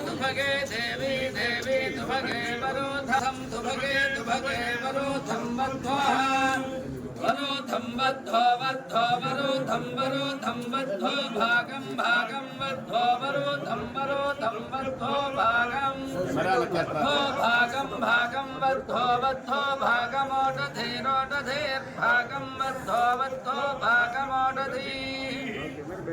तुभगे देवी देवी तुभगे वरोधम तुभगे तुभगे वरोधम वरोधम वद्धो वद्धो वरोधम वरोधम वद्धो भागम भागम वद्धो वरोधम वरोधम वद्धो भागम भागम भागम वद्धो वद्धो भागमोटधे भागम वद्धो वद्धो भागमोटधे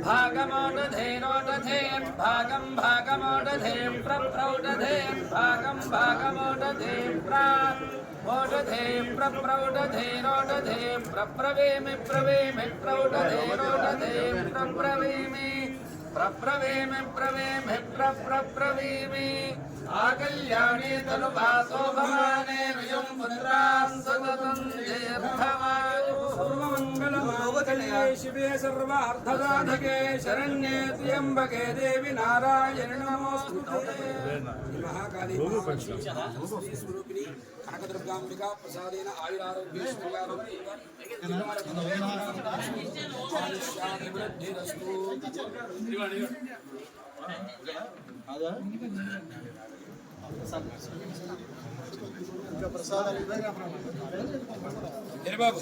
भागमोटधे भागम भागमोटधे प्रप्रौटधे भागम भागमोटधे मोटधे प्रप्रौटधे रोटधे प्रप्रवेमि प्रवेमि प्रौटधे रोटधे प्रप्रवेमि प्रप्रवेमि प्रवेमि प्रप्रवेमि आकल्याणे तनुभासो भवाने वियं पुत्रान् सततं दीर्घमायुः सर्वमङ्गलमावतले शिवे सर्वार्थसाधके शरण्ये त्र्यम्बके देवी नारायणि नमोस्तुते महाकाली स्वरूपिणी कनकदुर्गाम्बिका प्रसादेन आयुरारोग्यैश्वर्याभिवृद्धिरस्तु ఇంకా ప్రసాదాలు బాబు